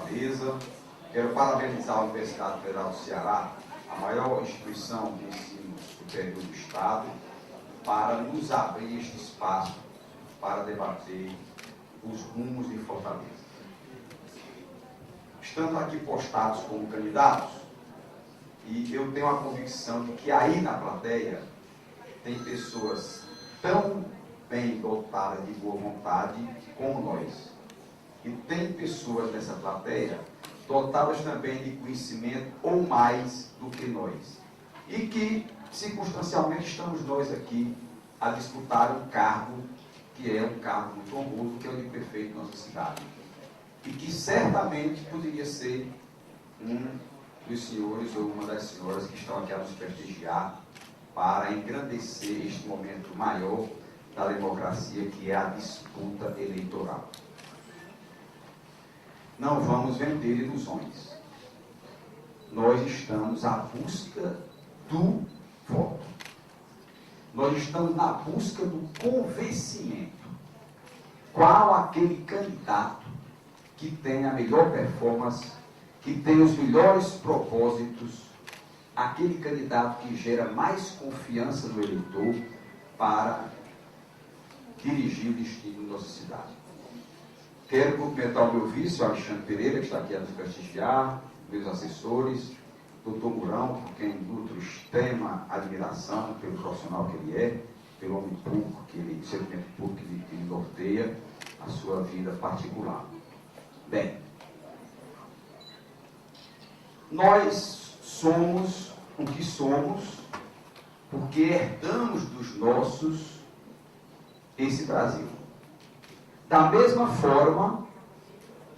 Fortaleza. Quero parabenizar a Universidade Federal do Ceará, a maior instituição de ensino superior do Estado, para nos abrir este espaço para debater os rumos de Fortaleza. Estando aqui postados como candidatos, e eu tenho a convicção de que aí na plateia tem pessoas tão bem dotadas de boa vontade como nós. E tem pessoas nessa plateia dotadas também de conhecimento ou mais do que nós. E que, circunstancialmente, estamos nós aqui a disputar um cargo que é um cargo muito honroso, que é o de prefeito da nossa cidade. E que certamente poderia ser um dos senhores ou uma das senhoras que estão aqui a nos prestigiar para engrandecer este momento maior da democracia, que é a disputa eleitoral. Não vamos vender ilusões. Nós estamos à busca do voto. Nós estamos na busca do convencimento. Qual aquele candidato que tem a melhor performance, que tem os melhores propósitos, aquele candidato que gera mais confiança no eleitor para dirigir o destino da nossa cidade. Quero cumprimentar o meu vice, o Alexandre Pereira, que está aqui a nos prestigiar, meus assessores, doutor Mourão, por quem nutro extrema admiração pelo profissional que ele é, pelo homem público, serviço público que lhe norteia a sua vida particular. Bem, nós somos o que somos porque herdamos dos nossos esse Brasil. Da mesma forma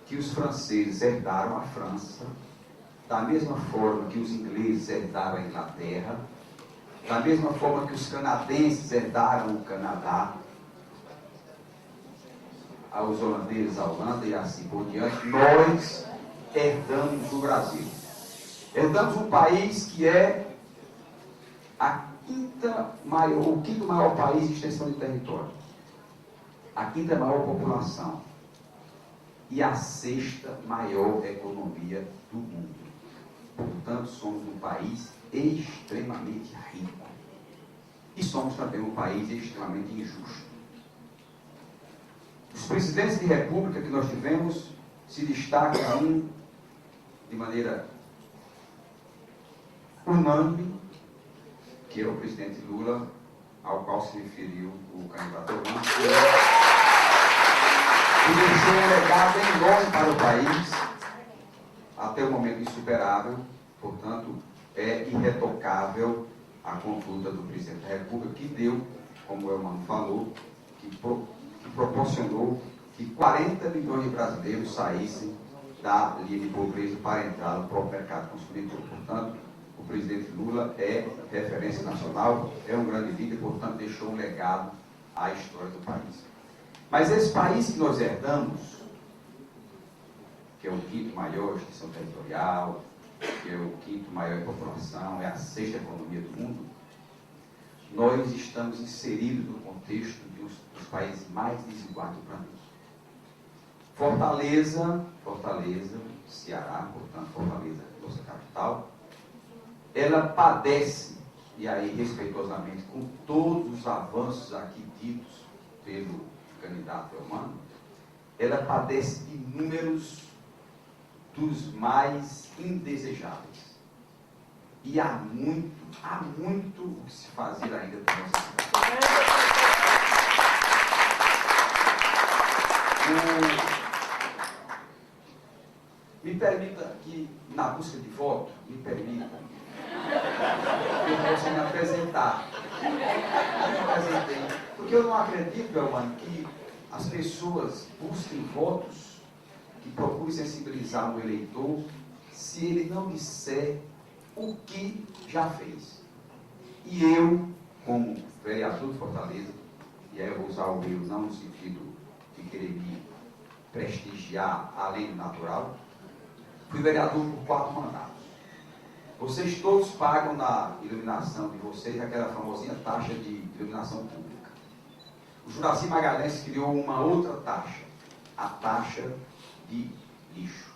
que os franceses herdaram a França, da mesma forma que os ingleses herdaram a Inglaterra, da mesma forma que os canadenses herdaram o Canadá, os holandeses a Holanda e assim por diante, nós herdamos o Brasil. Herdamos um país que é o quinto maior país de extensão de território, a quinta maior população e a sexta maior economia do mundo. Portanto, somos um país extremamente rico. E somos também um país extremamente injusto. Os presidentes de república que nós tivemos se destacam de maneira unânime, que é o presidente Lula, ao qual se referiu o candidato Orlando, que deixou um legado enorme para o país, até o momento insuperável. Portanto, é irretocável a conduta do presidente da República, que deu, como o Elmano falou, que proporcionou que 40 milhões de brasileiros saíssem da linha de pobreza para entrar no próprio mercado consumidor. Portanto, o presidente Lula é referência nacional, é um grande líder, portanto, deixou um legado à história do país. Mas esse país que nós herdamos, que é o quinto maior em extensão territorial, que é o quinto maior em população, é a sexta economia do mundo, nós estamos inseridos no contexto dos países mais desiguais do planeta. Fortaleza, Ceará, portanto, Fortaleza, nossa capital, ela padece, e aí respeitosamente, com todos os avanços aqui ditos pelo candidato Elmano, ela padece de números dos mais indesejáveis. E há muito o que se fazer ainda na nossa cidade. Me permita que, na busca de voto, que eu possa me apresentar. Porque eu não acredito, Elmano, que as pessoas busquem votos, que procurem sensibilizar o eleitor, se ele não disser o que já fez. E eu, como vereador de Fortaleza, e aí eu vou usar o eu não no sentido de querer me prestigiar além do natural, fui vereador por 4 mandatos. Vocês todos pagam na iluminação de vocês aquela famosinha taxa de iluminação pública. O Juraci Magalhães criou uma outra taxa, a taxa de lixo.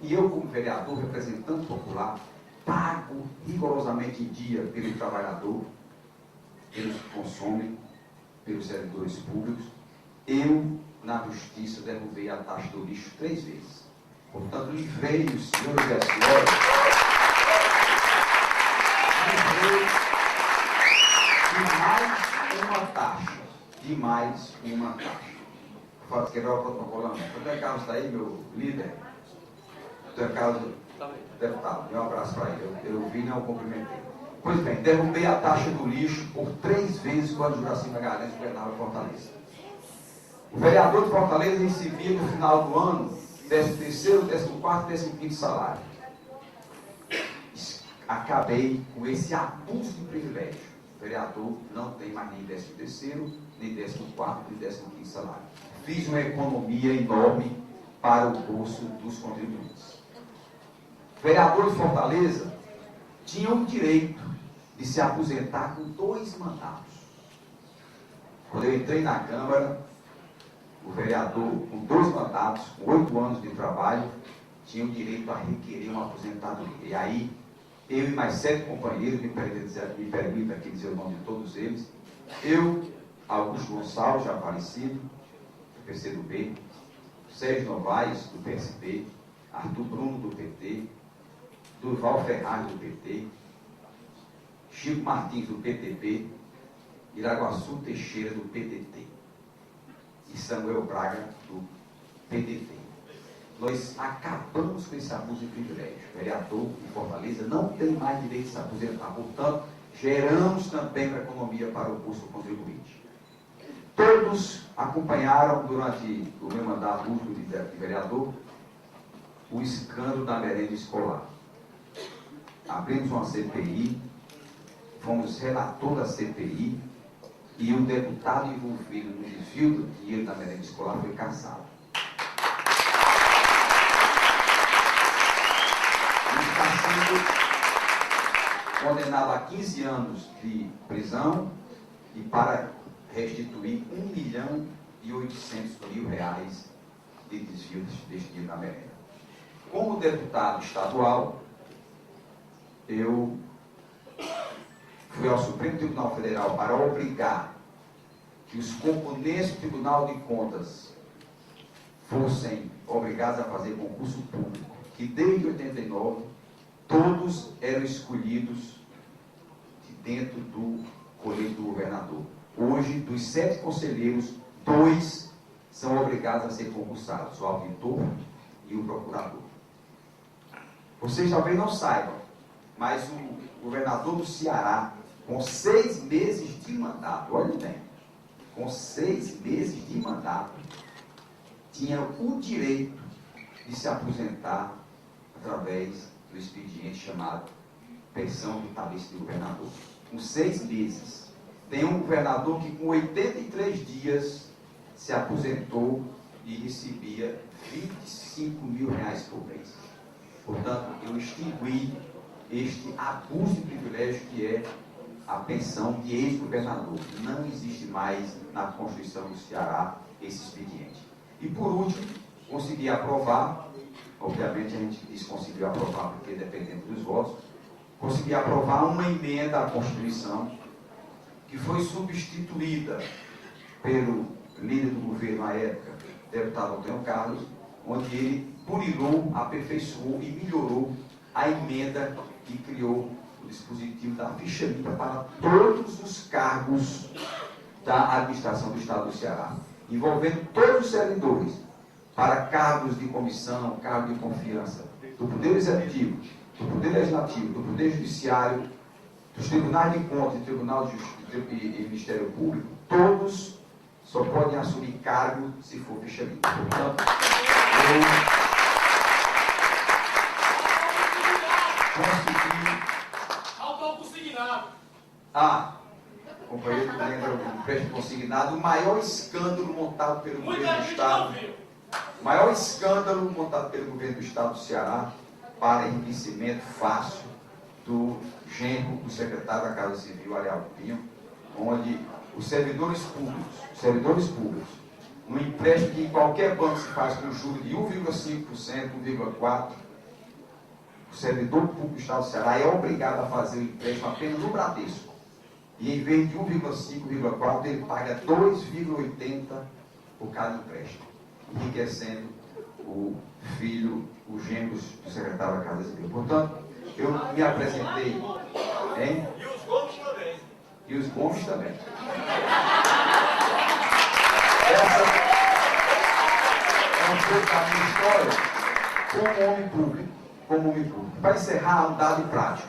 E eu, como vereador, representante popular, pago rigorosamente em dia pelo trabalhador, pelos que consomem, pelos servidores públicos. Eu, na justiça, derrubei a taxa do lixo 3 vezes. Portanto, livrei os senhores e as senhoras, de mais uma taxa. Vou escrever o protocolo. O Antônio Carlos está aí, meu líder? Antônio Carlos, deputado, dê um abraço para ele. Eu vi e não cumprimentei. Pois bem, derrubei a taxa do lixo por 3 vezes quando o Juraci Magalhães governava Fortaleza. O vereador de Fortaleza recebia no final do ano 13º, 14º, 15º salário. Acabei com esse abuso de privilégio. O vereador não tem mais nem 13º, nem 14º, nem 15º salário. Fiz uma economia enorme para o bolso dos contribuintes. O vereador de Fortaleza tinha o direito de se aposentar com 2 mandatos. Quando eu entrei na Câmara, o vereador com 2 mandatos, com 8 anos de trabalho, tinha o direito a requerer uma aposentadoria. E aí, eu e mais 7 companheiros, me permito aqui dizer o nome de todos eles, eu, Augusto Gonçalves, já falecido, do PCdoB, Sérgio Novaes, do PSB, Arthur Bruno, do PT, Durval Ferraz, do PT, Chico Martins, do PTB, Iraguaçu Teixeira, do PDT, e Samuel Braga, do PDT. Nós acabamos com esse abuso de privilégio. O vereador de Fortaleza não tem mais direito de se aposentar. Portanto, geramos também uma economia para o bolso do contribuinte. Todos acompanharam, durante o meu mandato último de vereador, o escândalo da merenda escolar. Abrimos uma CPI, fomos relator da CPI, e o deputado envolvido no desvio do dinheiro da merenda escolar foi cassado. Está sendo condenado a 15 anos de prisão e para restituir R$1.800.000 de desvio deste dinheiro da merenda. Como deputado estadual, eu fui ao Supremo Tribunal Federal para obrigar que os componentes do Tribunal de Contas fossem obrigados a fazer concurso público, que desde 89 todos eram escolhidos de dentro do colégio do governador. Hoje, dos 7 conselheiros, 2 são obrigados a ser concursados, o auditor e o procurador. Vocês talvez não saibam, mas o governador do Ceará, com 6 meses de mandato, olhem bem, com 6 meses de mandato, tinha o direito de se aposentar através do expediente chamado pensão vitalícia de governador. Com 6 meses. Tem um governador que com 83 dias se aposentou e recebia R$25.000 por mês. Portanto, eu extingui este abuso de privilégio que é a pensão de ex-governador. Não existe mais na Constituição do Ceará esse expediente. E por último, consegui aprovar, obviamente a gente diz que conseguiu aprovar porque dependendo dos votos, consegui aprovar uma emenda à Constituição que foi substituída pelo líder do governo à época, deputado Antônio Carlos, onde ele burilou, aperfeiçoou e melhorou a emenda que criou o dispositivo da ficha limpa para todos os cargos da administração do Estado do Ceará, envolvendo todos os servidores, para cargos de comissão, cargos de confiança, do Poder Executivo, do Poder Legislativo, do Poder Judiciário, dos Tribunais de Contas, Tribunal de Justiça e Ministério Público, todos só podem assumir cargo se for ficha limpa. Portanto, eu consegui... companheiro que lembra o empréstimo consignado, o maior escândalo montado pelo governo do Estado, o maior escândalo montado pelo governo do Estado do Ceará para enriquecimento fácil do genro do secretário da Casa Civil, Ariel Pinho, onde os servidores públicos, no empréstimo que em qualquer banco se faz com juros de 1,5%, 1,4%, o servidor público do Estado do Ceará é obrigado a fazer o empréstimo apenas no Bradesco. E em vez de 1,5, ele paga 2,80 por cada empréstimo, enriquecendo o filho, os gêmeos do secretário da Casa Civil. Portanto, eu me apresentei. Hein? E os Gomes também. E os Gomes também. Essa é um pouco da minha história como homem público. Para encerrar, um dado prático.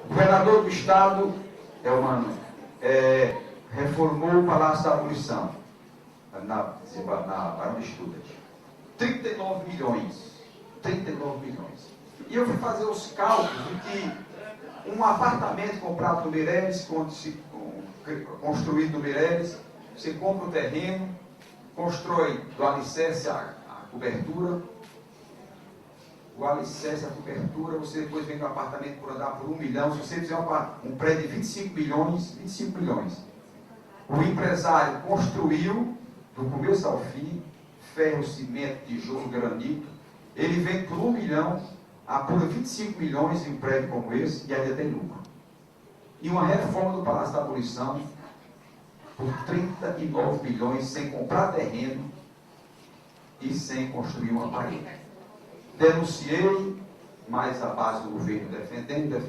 O governador do Estado, reformou o Palácio da Abolição, na Barão de Stuttgart. 39 milhões. E eu fui fazer os cálculos de que um apartamento comprado no Meireles, construído no Meireles, você compra o terreno, constrói do alicerce a cobertura, você depois vende um apartamento por andar por 1 milhão. Se você fizer um prédio de 25 milhões, o empresário construiu do começo ao fim, ferro, cimento, tijolo, granito, ele vende por 1 milhão, apura 25 milhões em um prédio como esse e ainda tem lucro. E uma reforma do Palácio da Abolição por 39 milhões sem comprar terreno e sem construir uma parede. Denunciei, mais a base do governo defendendo,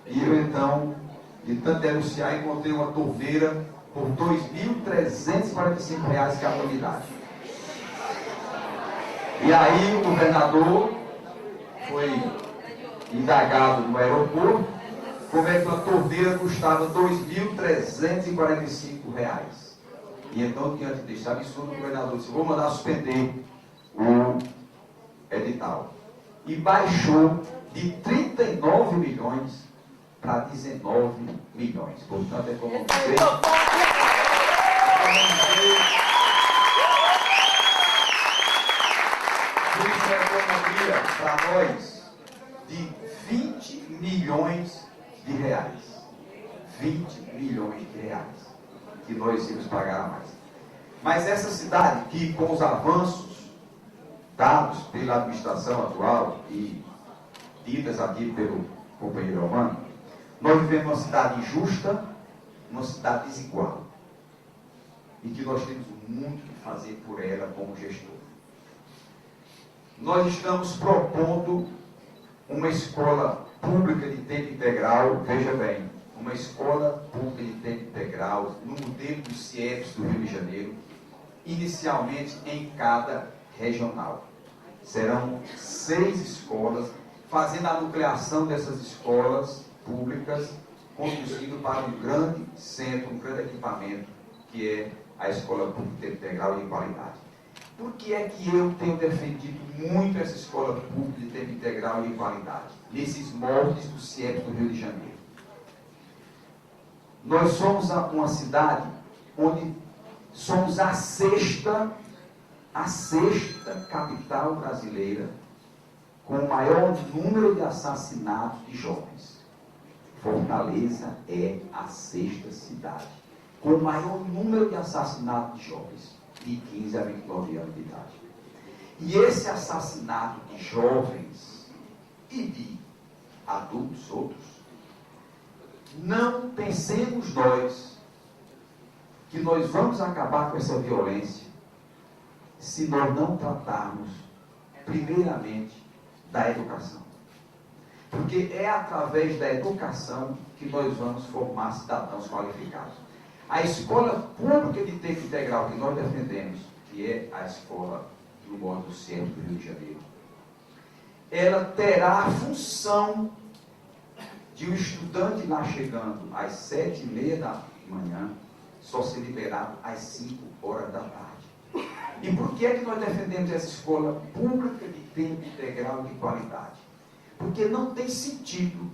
e eu então, de tanto denunciar, encontrei uma torneira por R$ 2.345 cada unidade. E aí o governador foi indagado no aeroporto como é que uma torneira custava R$ 2.345. E então, diante desse absurdo, o governador disse: vou mandar suspender o edital. E baixou de 39 milhões para 19 milhões. Portanto, economizei para nós de 20 milhões de reais. 20 milhões de reais que nós íamos pagar a mais. Mas essa cidade, que com os avanços dados pela administração atual e ditas aqui pelo companheiro Romano, nós vivemos uma cidade injusta, uma cidade desigual, e que nós temos muito que fazer por ela como gestor. Nós estamos propondo uma escola pública de tempo integral, veja bem, uma escola pública de tempo integral no modelo dos CIEPs do Rio de Janeiro, inicialmente em cada regional. Serão 6 escolas, fazendo a nucleação dessas escolas públicas, conduzindo para um grande centro, um grande equipamento, que é a Escola Pública de Tempo Integral e de Qualidade. Por que é que eu tenho defendido muito essa Escola Pública de Tempo Integral e de Qualidade? Nesses moldes do CIEP do Rio de Janeiro. Nós somos uma cidade onde somos a sexta capital brasileira com o maior número de assassinatos de jovens. Fortaleza é a 6ª cidade com o maior número de assassinatos de jovens, de 15 a 29 anos de idade. E esse assassinato de jovens e de adultos outros, não pensemos nós que nós vamos acabar com essa violência se nós não tratarmos primeiramente da educação. Porque é através da educação que nós vamos formar cidadãos qualificados. A escola pública de tempo integral que nós defendemos, que é a escola no modo centro do Rio de Janeiro, ela terá a função de um estudante lá chegando às 7h30 da manhã, só ser liberado às 5 horas da tarde. E por que é que nós defendemos essa escola pública de tempo integral de qualidade? Porque não tem sentido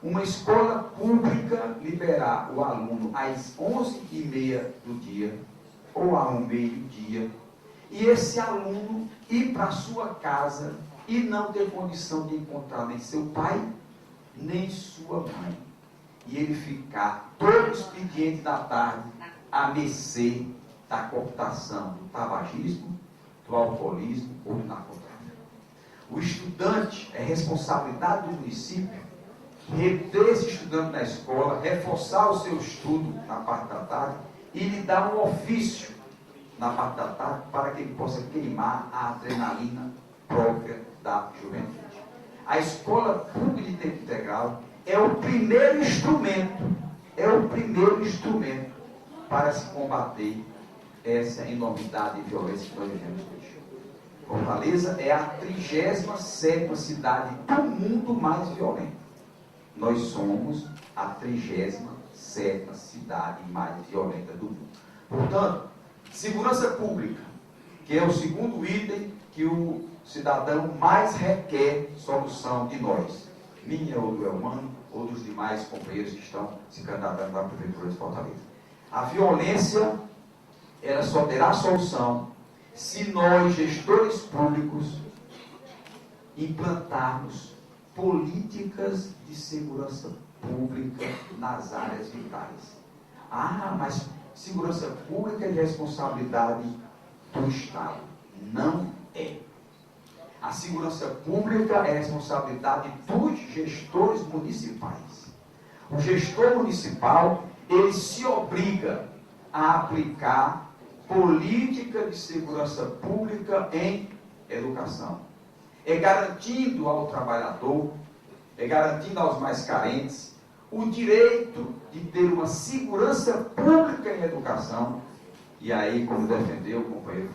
uma escola pública liberar o aluno às 11h30 do dia, ou ao meio-dia, e esse aluno ir para a sua casa e não ter condição de encontrar nem seu pai, nem sua mãe. E ele ficar todo o expediente da tarde à mercê da cooptação do tabagismo, do alcoolismo ou do narcotráfico. O estudante é responsabilidade do município reter esse estudante na escola, reforçar o seu estudo na parte da tarde e lhe dar um ofício na parte da tarde para que ele possa queimar a adrenalina própria da juventude. A escola pública de tempo integral é o primeiro instrumento para se combater essa enormidade de violência que nós vivemos hoje. Fortaleza é a 37ª cidade do mundo mais violenta. Nós somos a 37ª cidade mais violenta do mundo. Portanto, segurança pública, que é o segundo item que o cidadão mais requer solução de nós, minha ou do Elmano, ou dos demais companheiros que estão se candidatando à Prefeitura de Fortaleza. A violência, ela só terá solução se nós, gestores públicos, implantarmos políticas de segurança pública nas áreas vitais. Ah, mas segurança pública é de responsabilidade do Estado. Não é. A segurança pública é responsabilidade dos gestores municipais. O gestor municipal, ele se obriga a aplicar política de segurança pública em educação. É garantindo ao trabalhador, é garantindo aos mais carentes, o direito de ter uma segurança pública em educação, e aí, como defendeu o companheiro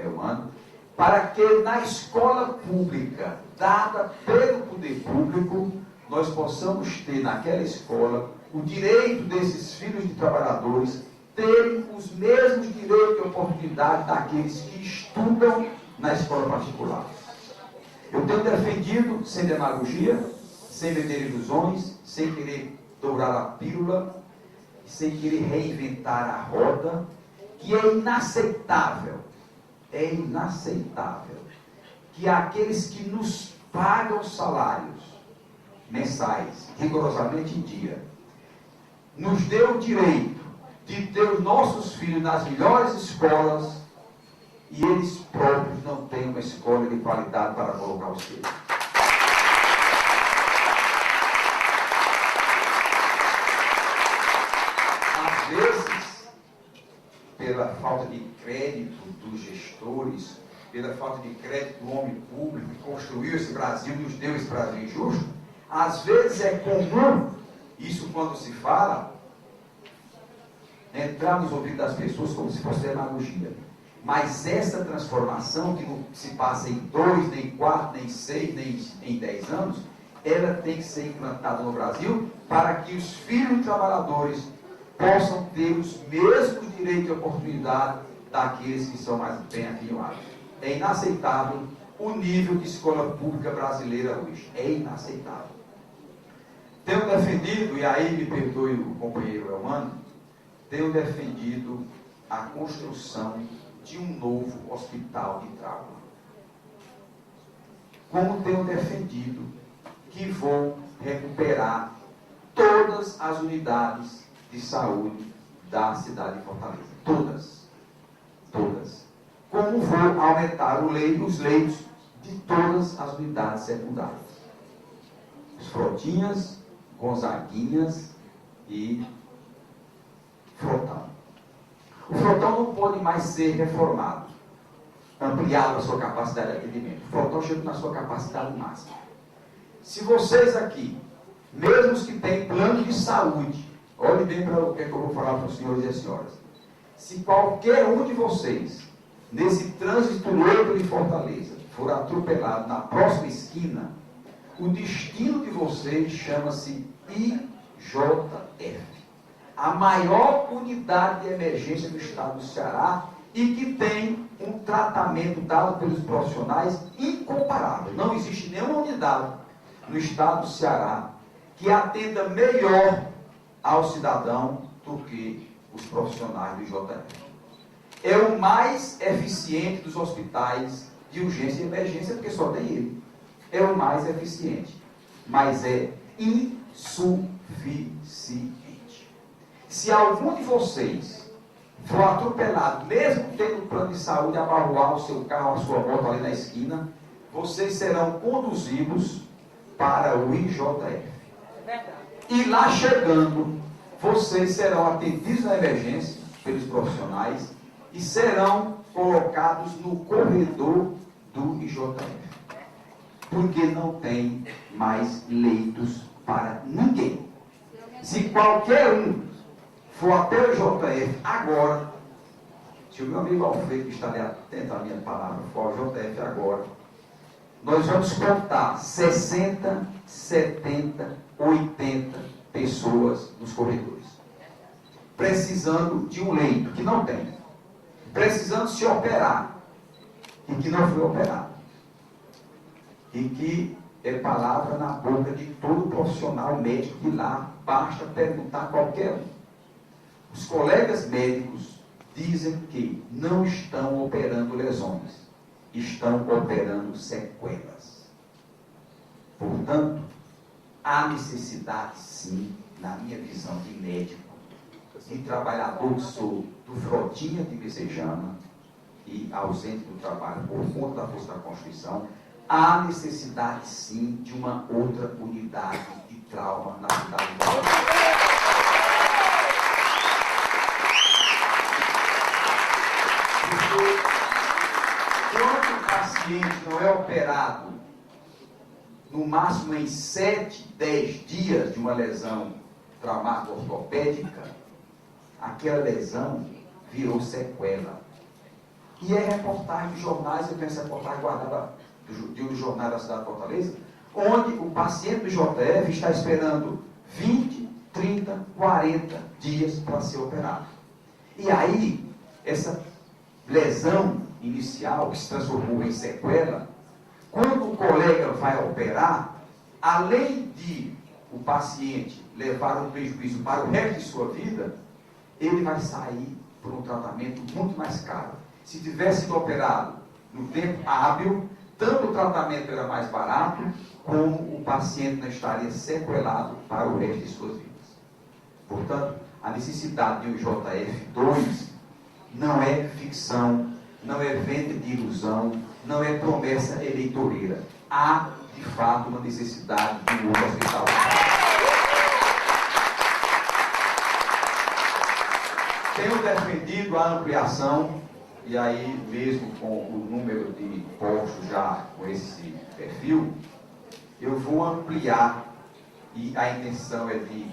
Elmano, para que na escola pública, dada pelo poder público, nós possamos ter naquela escola o direito desses filhos de trabalhadores terem os mesmos direitos e oportunidades daqueles que estudam na escola particular. Eu tenho defendido, sem demagogia, sem vender ilusões, sem querer dobrar a pílula, sem querer reinventar a roda, que é inaceitável que aqueles que nos pagam salários mensais, rigorosamente em dia, nos dê o direito de ter os nossos filhos nas melhores escolas e eles próprios não têm uma escola de qualidade para colocar os filhos. Às vezes, pela falta de crédito dos gestores, pela falta de crédito do homem público que construiu esse Brasil, nos deu esse Brasil injusto, às vezes é comum, isso quando se fala, entrar nos ouvidos das pessoas como se fosse demagogia. Mas essa transformação, que não se passa em 2, nem 4, nem 6, nem em 10 anos, ela tem que ser implantada no Brasil para que os filhos trabalhadores possam ter os mesmos direitos e oportunidades daqueles que são mais bem afinhados. É inaceitável o nível de escola pública brasileira hoje. É inaceitável. Tenho defendido, e aí me perdoe o companheiro Elmano, tenho defendido a construção de um novo hospital de trauma. Como tenho defendido que vou recuperar todas as unidades de saúde da cidade de Fortaleza. Todas. Como vou aumentar os leitos de todas as unidades secundárias. Os Frotinhas, Gonzaguinhas e Frotão. O Frotão não pode mais ser reformado, ampliado a sua capacidade de atendimento. O Frotão chega na sua capacidade máxima. Se vocês aqui, mesmo os que têm plano de saúde, olhem bem para o que eu vou falar para os senhores e as senhoras. Se qualquer um de vocês, nesse trânsito louco de Fortaleza, for atropelado na próxima esquina, o destino de vocês chama-se IJF. A maior unidade de emergência do estado do Ceará e que tem um tratamento dado pelos profissionais incomparável. Não existe nenhuma unidade no estado do Ceará que atenda melhor ao cidadão do que os profissionais do IJF. É o mais eficiente dos hospitais de urgência e emergência, porque só tem ele. É o mais eficiente, mas é insuficiente. Se algum de vocês for atropelado, mesmo tendo plano de saúde, abarroar o seu carro, a sua moto ali na esquina, vocês serão conduzidos para o IJF. É verdade. E lá chegando, vocês serão atendidos na emergência pelos profissionais e serão colocados no corredor do IJF. Porque não tem mais leitos para ninguém. Se qualquer um for até o IJF agora, se o meu amigo Alfredo, que está ali atento à minha palavra, for ao IJF agora, nós vamos contar 60, 70, 80 pessoas nos corredores, precisando de um leito, que não tem, precisando se operar, e que não foi operado, e que é palavra na boca de todo profissional médico de lá, basta perguntar a qualquer um. Os colegas médicos dizem que não estão operando lesões, estão operando sequelas. Portanto, há necessidade, sim, na minha visão de médico, de trabalhador que sou do Frotinha de Messejana e ausente do trabalho por conta da força da Constituição, há necessidade, sim, de uma outra unidade de trauma na cidade de Fortaleza. Quando o paciente não é operado, no máximo em 7, 10 dias de uma lesão traumática ortopédica, aquela lesão virou sequela. E é reportagem de jornais, eu tenho essa reportagem guardada de um jornal da cidade de Fortaleza, onde o paciente do JF está esperando 20, 30, 40 dias para ser operado. E aí, essa lesão inicial, que se transformou em sequela, quando o colega vai operar, além de o paciente levar um prejuízo para o resto de sua vida, ele vai sair por um tratamento muito mais caro. Se tivesse sido operado no tempo hábil, tanto o tratamento era mais barato, como o paciente não estaria sequelado para o resto de suas vidas. Portanto, a necessidade de um JF2 não é ficção, não é venda de ilusão, não é promessa eleitoreira. Há, de fato, uma necessidade de um outro hospital. Tenho defendido a ampliação, e aí mesmo com o número de postos já com esse perfil, eu vou ampliar, e a intenção é de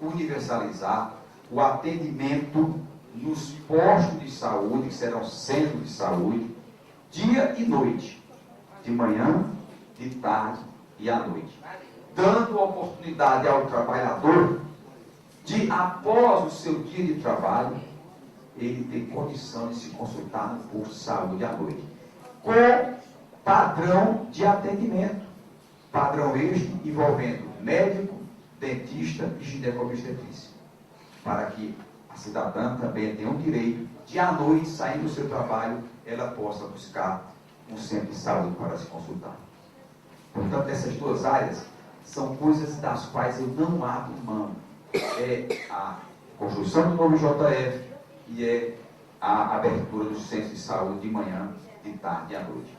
universalizar o atendimento nos postos de saúde, que serão centros de saúde, dia e noite, de manhã, de tarde e à noite, dando oportunidade ao trabalhador de, após o seu dia de trabalho, ele ter condição de se consultar no posto de saúde à noite, com padrão de atendimento, padrão este envolvendo médico, dentista e gineco-obstetrícia, para que a cidadã também tenha o direito de, à noite, saindo do seu trabalho, ela possa buscar um centro de saúde para se consultar. Portanto, essas duas áreas são coisas das quais eu não abro mão. É a construção do novo JF e é a abertura dos centros de saúde de manhã, de tarde e à noite.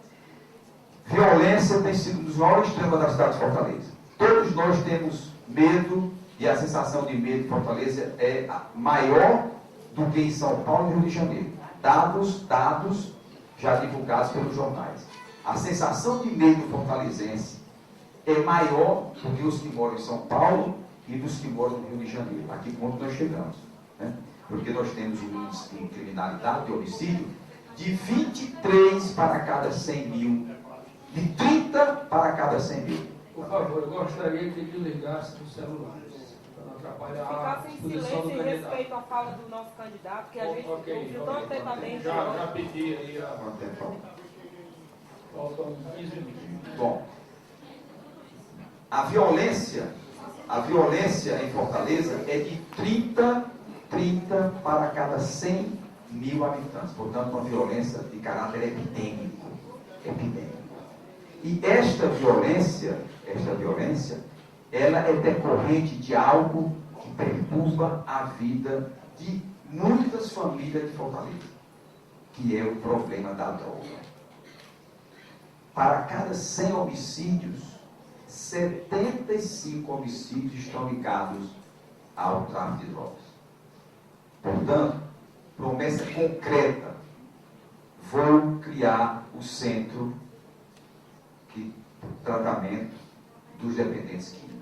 Violência tem sido um dos maiores temas da cidade de Fortaleza. Todos nós temos medo, e a sensação de medo em Fortaleza é maior do que em São Paulo e Rio de Janeiro. Dados já divulgados pelos jornais. A sensação de medo fortalezense é maior do que os que moram em São Paulo e dos que moram no Rio de Janeiro. Aqui ponto nós chegamos, né? Porque nós temos um índice de criminalidade, de homicídio, de 23 para cada 100 mil, de 30 para cada 100 mil. Por favor, eu gostaria que desligasse os celulares, para não atrapalhar a Ficasse em exposição do silêncio em candidato. respeito à fala do nosso candidato, que a gente ouviu tão atentamente. Já pedi aí faltam 15 minutos. Bom, a violência em Fortaleza é de 30 para cada 100 mil habitantes. Portanto, uma violência de caráter epidêmico. E esta violência, ela é decorrente de algo que perturba a vida de muitas famílias de Fortaleza, que é o problema da droga. para cada 100 homicídios, 75 homicídios estão ligados ao tráfico de drogas. Portanto, promessa concreta, vou criar o centro de tratamento dos dependentes químicos.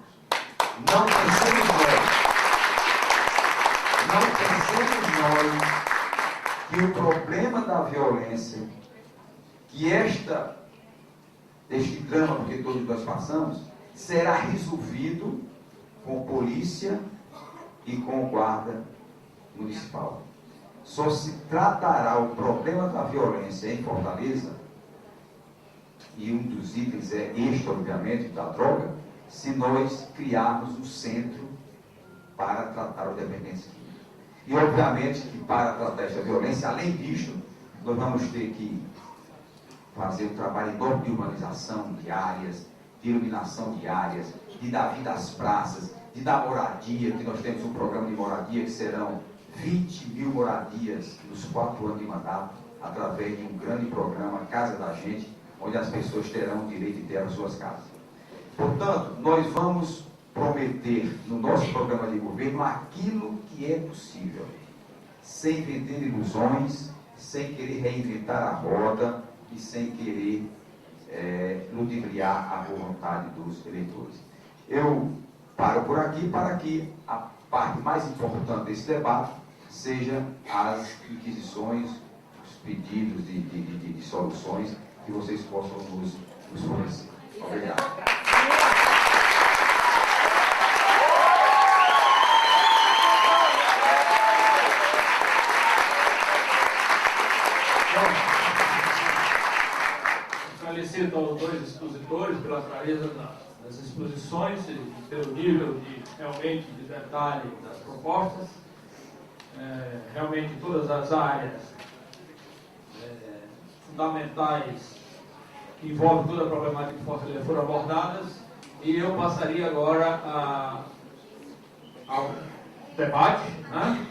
Não pensemos nós que o problema da violência, que este drama porque todos nós passamos, será resolvido com polícia e com guarda municipal. Só se tratará o problema da violência em Fortaleza, e um dos itens é este, obviamente, da droga, se nós criarmos um centro para tratar os dependentes químicos. E, obviamente, que para tratar esta violência, além disto, nós vamos ter que fazer um trabalho enorme de urbanização de áreas, de iluminação de áreas, de dar vida às praças, de dar moradia, que nós temos um programa de moradia que serão 20 mil moradias nos 4 anos de mandato, através de um grande programa, Casa da Gente, onde as pessoas terão o direito de ter as suas casas. Portanto, nós vamos prometer no nosso programa de governo aquilo que é possível, sem vender ilusões, sem querer reinventar a roda e sem querer ludibriar a vontade dos eleitores. Eu paro por aqui para que a parte mais importante desse debate seja as inquisições, os pedidos de soluções que vocês possam nos fornecer. Obrigado. Felicito aos dois expositores pela clareza das exposições e pelo nível realmente de detalhe das propostas. Realmente todas as áreas fundamentais que envolvem toda a problemática de Fortaleza foram abordadas, e eu passaria agora ao debate, né?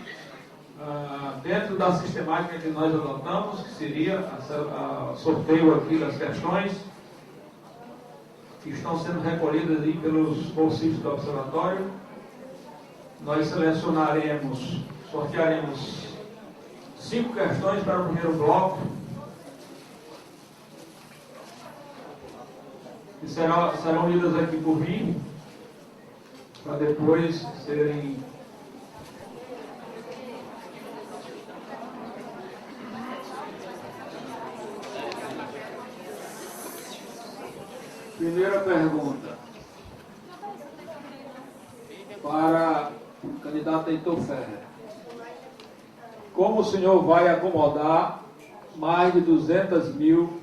Dentro da sistemática que nós adotamos, que seria sorteio aqui das questões que estão sendo recolhidas aí pelos bolsistas do observatório. Nós sortearemos 5 questões para o primeiro bloco, que serão lidas aqui por mim, para depois serem Primeira pergunta para o candidato Heitor Ferrer. Como o senhor vai acomodar mais de 200 mil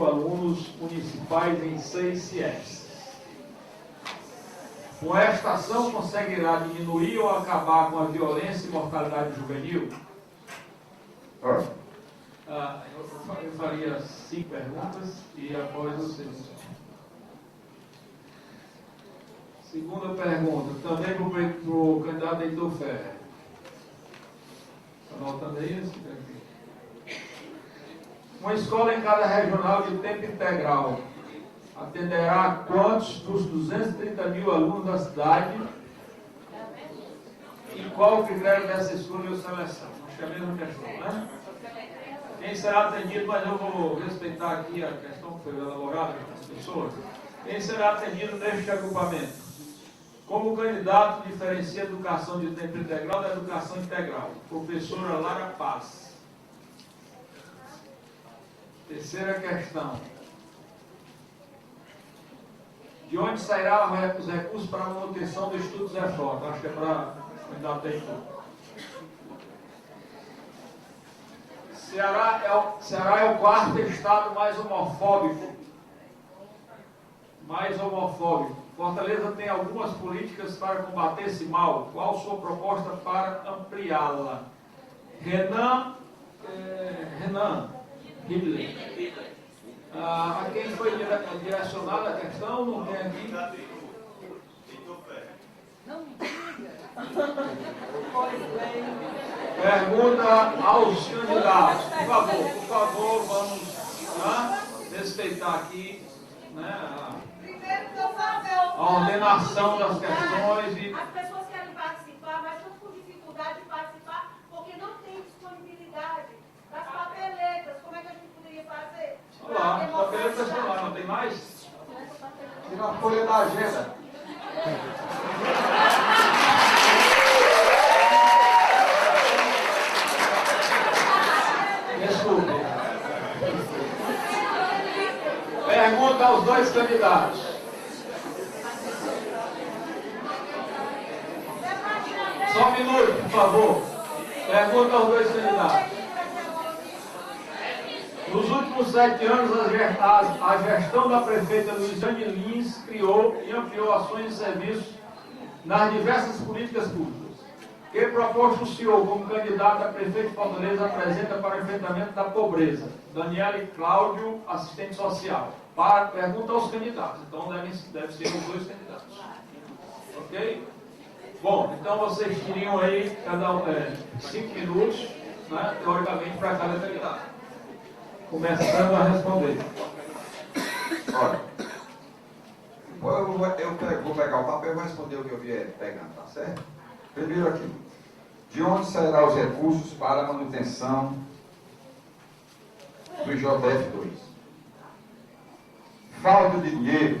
alunos municipais em 6 CIEPs? Com esta ação, conseguirá diminuir ou acabar com a violência e mortalidade juvenil? Eu faria 5 perguntas e após vocês. Segunda pergunta, também para o candidato Heitor Ferrer. Está anotando aí? Uma escola em cada regional de tempo integral atenderá a quantos dos 230 mil alunos da cidade? E qual o critério dessa escolha ou seleção? Acho que é a mesma questão, né? Quem será atendido, mas eu vou respeitar aqui a questão que foi elaborada pelas pessoas. Quem será atendido neste agrupamento? Como candidato, diferencia a educação de tempo integral da educação integral. Professora Lara Paz. Terceira questão. De onde sairá os recursos para a manutenção do estudo Zé Frota? Acho que é para o candidato Heitor. Ceará é o 4º estado mais homofóbico. Fortaleza tem algumas políticas para combater esse mal. Qual sua proposta para ampliá-la? Renan Hitler. A quem foi direcionada a questão? Não tem aqui. Não diga. Pergunta aos candidatos. Por favor, vamos. respeitar aqui, né, Primeiro que eu faço, a ordenação das questões e... As pessoas querem participar, mas estão com dificuldade de participar porque não tem disponibilidade das papeletas. Como é que a gente poderia fazer? Olha lá, as papeletas estão lá, não tem mais? Tira a folha da agenda. Desculpe. Pergunta aos dois candidatos. Só um minuto, por favor. Pergunta aos dois candidatos. Nos últimos 7 anos, a gestão da prefeita Luiziane Lins criou e ampliou ações e serviços nas diversas políticas públicas. Que proposta o senhor, como candidato a prefeito de Fortaleza, apresenta para o enfrentamento da pobreza? Daniele Cláudio, assistente social. Pergunta aos candidatos. Então, deve ser os dois candidatos. Ok? Bom, então vocês teriam aí cada 5 minutos, né, teoricamente, para cada candidato. Começando a responder. Olha, eu vou pegar o papel e vou responder o que eu vier pegando, tá certo? Primeiro aqui. De onde sairá os recursos para a manutenção do IJF2? Falta de dinheiro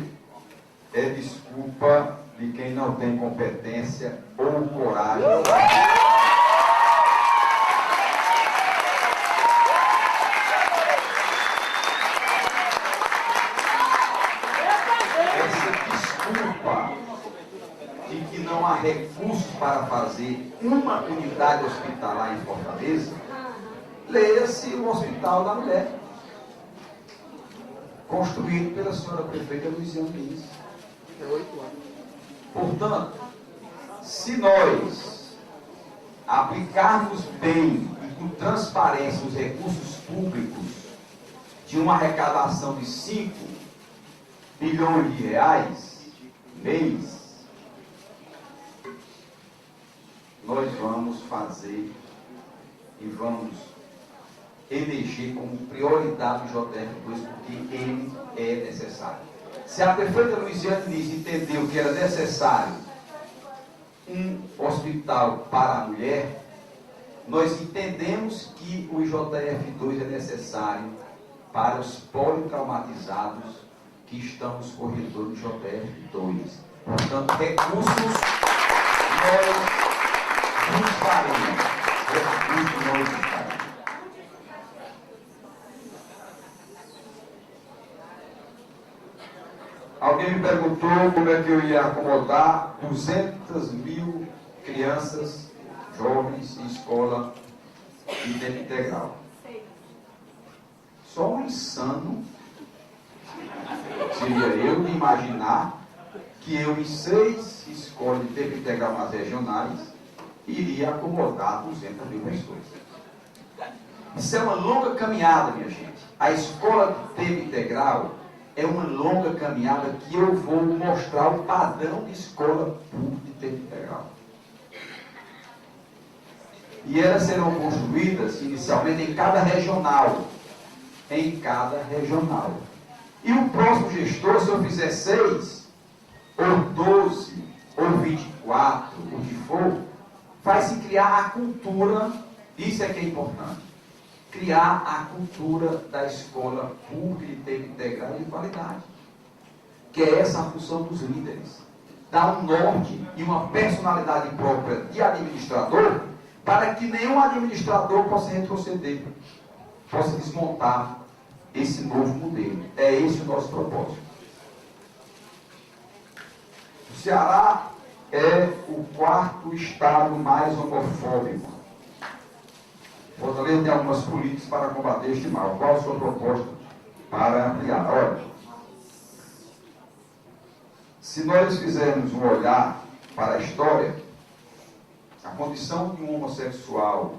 é desculpa de quem não tem competência ou coragem. Não há recursos para fazer uma unidade hospitalar em Fortaleza, leia-se o Hospital da Mulher, construído pela senhora prefeita Luiziane Lins. Portanto, se nós aplicarmos bem e com transparência os recursos públicos de uma arrecadação de 5 bilhões de reais mês, nós vamos fazer e vamos eleger como prioridade o JF2, porque ele é necessário. Se a prefeita Luiziane Lins entendeu que era necessário um hospital para a mulher, nós entendemos que o IJF2 é necessário para os politraumatizados que estão nos corredores do IJF2. Portanto, recursos nós nos faremos. Recursos nós nos faremos. Alguém me perguntou como é que eu ia acomodar 200 mil crianças, jovens em escola de tempo integral. Só um insano seria eu de imaginar que eu, em 6 escolas de tempo integral nas regionais, iria acomodar 200 mil pessoas. Isso é uma longa caminhada, minha gente. A escola de tempo integral é uma longa caminhada que eu vou mostrar o padrão de escola pública de tempo integral. E elas serão construídas inicialmente em cada regional. Em cada regional. E o próximo gestor, se eu fizer 6, ou 12, ou 24, o que for, vai se criar a cultura, isso é que é importante, criar a cultura da escola pública de tempo integral e de qualidade, que é essa a função dos líderes, dar um norte e uma personalidade própria de administrador, para que nenhum administrador possa retroceder, possa desmontar esse novo modelo. É esse o nosso propósito. O Ceará é o 4º estado mais homofóbico. Fortaleza tem algumas políticas para combater este mal. Qual a sua proposta para ampliar? Olha, se nós fizermos um olhar para a história, a condição de um homossexual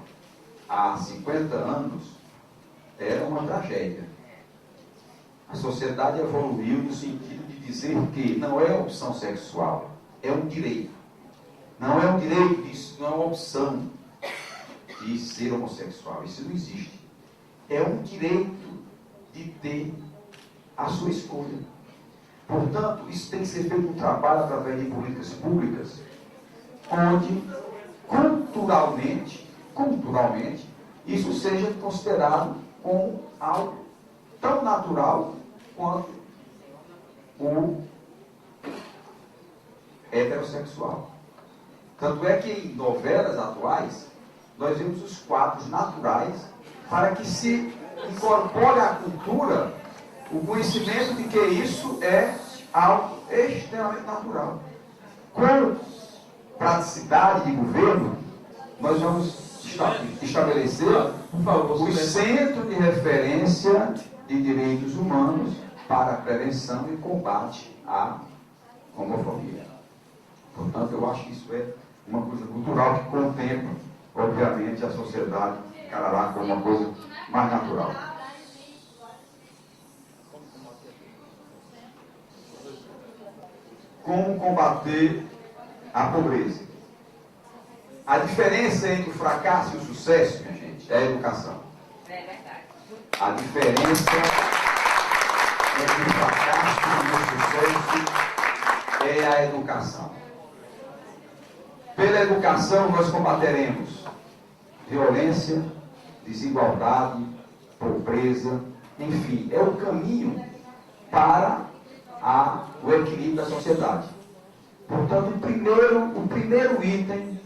há 50 anos era uma tragédia. A sociedade evoluiu no sentido de dizer que não é opção sexual, é um direito. Não é um direito, isso não é uma opção de ser homossexual. Isso não existe. É um direito de ter a sua escolha. Portanto, isso tem que ser feito um trabalho através de políticas públicas, onde culturalmente, isso seja considerado como algo tão natural quanto o heterossexual. Tanto é que em novelas atuais, nós vemos os quadros naturais para que se incorpore à cultura o conhecimento de que isso é algo extremamente natural. Com praticidade de governo, nós vamos estabelecer o Centro de Referência de Direitos Humanos para a prevenção e combate à homofobia. Portanto, eu acho que isso é uma coisa cultural que, com o tempo, obviamente, a sociedade encarará como uma coisa mais natural. Como combater a pobreza? A diferença entre o fracasso e o sucesso, minha gente, é a educação. É verdade. A diferença entre o fracasso e o sucesso é a educação. Pela educação nós combateremos violência, desigualdade, pobreza, enfim, é o caminho para o equilíbrio da sociedade. Portanto, o primeiro item,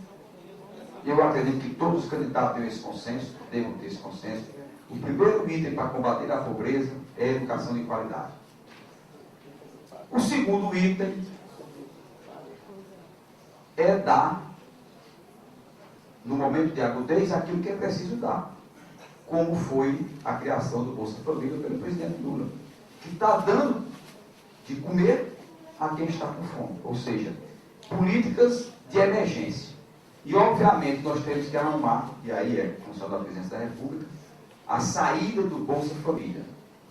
eu acredito que todos os candidatos têm esse consenso, devem ter esse consenso. O primeiro item para combater a pobreza é a educação de qualidade. O segundo item é dar, no momento de agudez, aquilo que é preciso dar. Como foi a criação do Bolsa Família pelo presidente Lula, que está dando de comer a quem está com fome. Ou seja, políticas de emergência. E, obviamente, nós temos que arrumar, e aí é função da Presidência da República, a saída do Bolsa Família,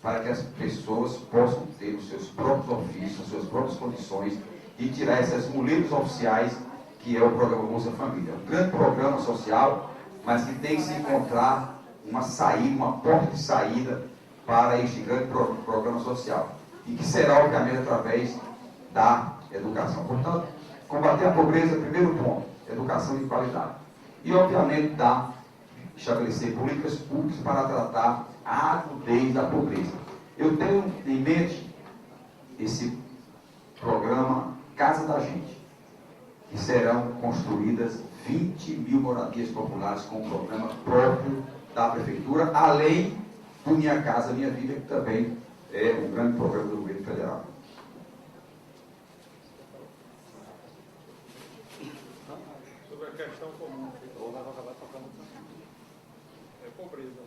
para que as pessoas possam ter os seus próprios ofícios, as suas próprias condições, e tirar essas muletas oficiais, que é o programa Bolsa Família. É um grande programa social, mas que tem que se encontrar uma saída, uma porta de saída para este grande programa social. E que será, obviamente, através da educação. Portanto, combater a pobreza, primeiro ponto, educação de qualidade. E, obviamente, estabelecer políticas públicas para tratar a agudez da pobreza. Eu tenho em mente esse programa Casa da Gente, que serão construídas 20 mil moradias populares com um programa próprio da Prefeitura, além do Minha Casa Minha Vida, que também é um grande programa do governo federal. Sobre a questão comum. É pobreza.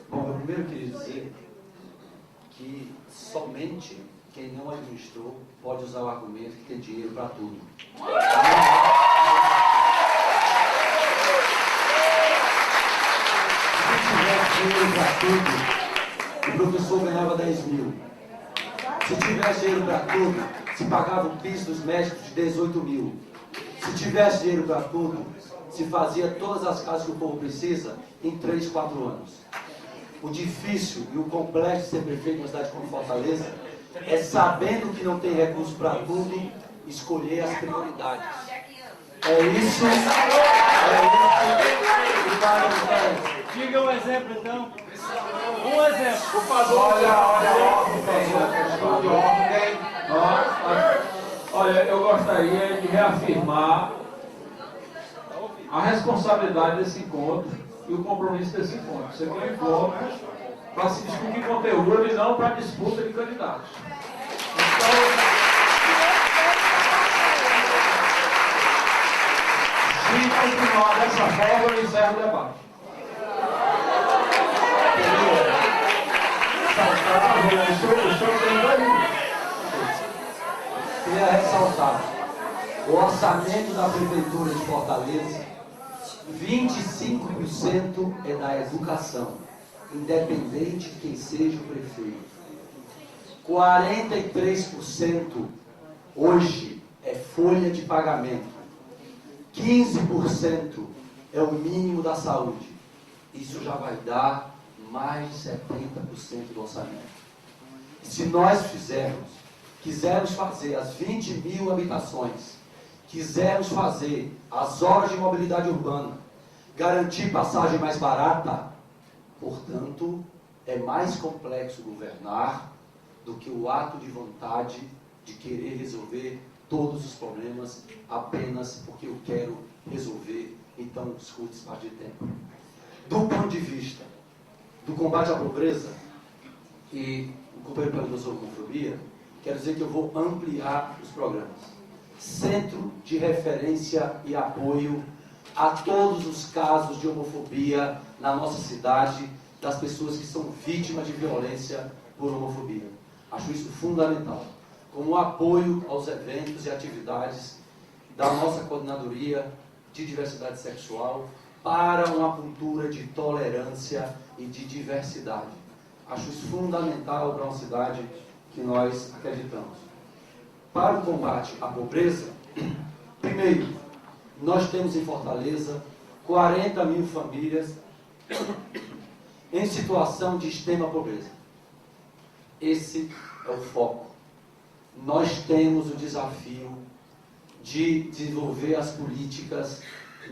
Bom, eu primeiro queria dizer que somente quem não administrou pode usar o argumento que tem dinheiro para tudo. Se tivesse dinheiro para tudo, o professor ganhava 10 mil. Se tivesse dinheiro para tudo, se pagava o piso dos médicos de 18 mil. Se tivesse dinheiro para tudo, se fazia todas as casas que o povo precisa em 3, 4 anos. O difícil e o complexo de ser prefeito de uma cidade como Fortaleza é, sabendo que não tem recurso para tudo, escolher as prioridades. É isso. Diga um exemplo, então. Um exemplo, por favor. Olha, eu gostaria de reafirmar a responsabilidade desse encontro e o compromisso desse encontro. Você tem um encontro para se discutir conteúdo e não para disputa de candidatos. Então, se continuar dessa forma, eu encerro o debate. Queria ressaltar, o orçamento da Prefeitura de Fortaleza, 25% é da educação, independente de quem seja o prefeito. 43% hoje é folha de pagamento. 15% é o mínimo da saúde. Isso já vai dar mais de 70% do orçamento. Se nós quisermos fazer as 20 mil habitações, quisermos fazer as horas de mobilidade urbana, garantir passagem mais barata, portanto, é mais complexo governar do que o ato de vontade de querer resolver todos os problemas apenas porque eu quero resolver, então discute espaço de tempo. Do ponto de vista do combate à pobreza, e o companheiro perguntou sobre homofobia, quero dizer que eu vou ampliar os programas. Centro de referência e apoio a todos os casos de homofobia na nossa cidade, das pessoas que são vítimas de violência por homofobia. Acho isso fundamental. Como apoio aos eventos e atividades da nossa coordenadoria de diversidade sexual para uma cultura de tolerância e de diversidade. Acho isso fundamental para uma cidade que nós acreditamos. Para o combate à pobreza, primeiro, nós temos em Fortaleza 40 mil famílias em situação de extrema pobreza. Esse é o foco. Nós temos o desafio de desenvolver as políticas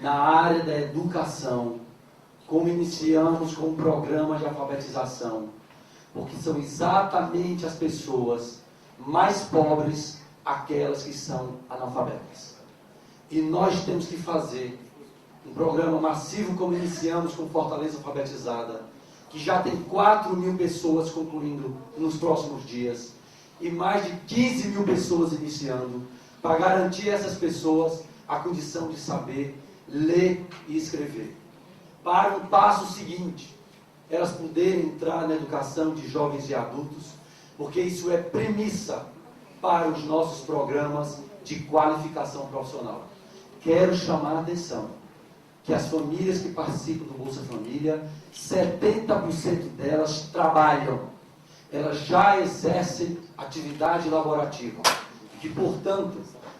na área da educação, como iniciamos com o programa de alfabetização, porque são exatamente as pessoas mais pobres aquelas que são analfabetas. E nós temos que fazer um programa massivo, como iniciamos com Fortaleza Alfabetizada, que já tem 4 mil pessoas concluindo nos próximos dias, e mais de 15 mil pessoas iniciando, para garantir a essas pessoas a condição de saber ler e escrever. Para o passo seguinte, elas poderem entrar na educação de jovens e adultos, porque isso é premissa para os nossos programas de qualificação profissional. Quero chamar a atenção que as famílias que participam do Bolsa Família, 70% delas trabalham. Elas já exercem atividade laborativa. Que, portanto,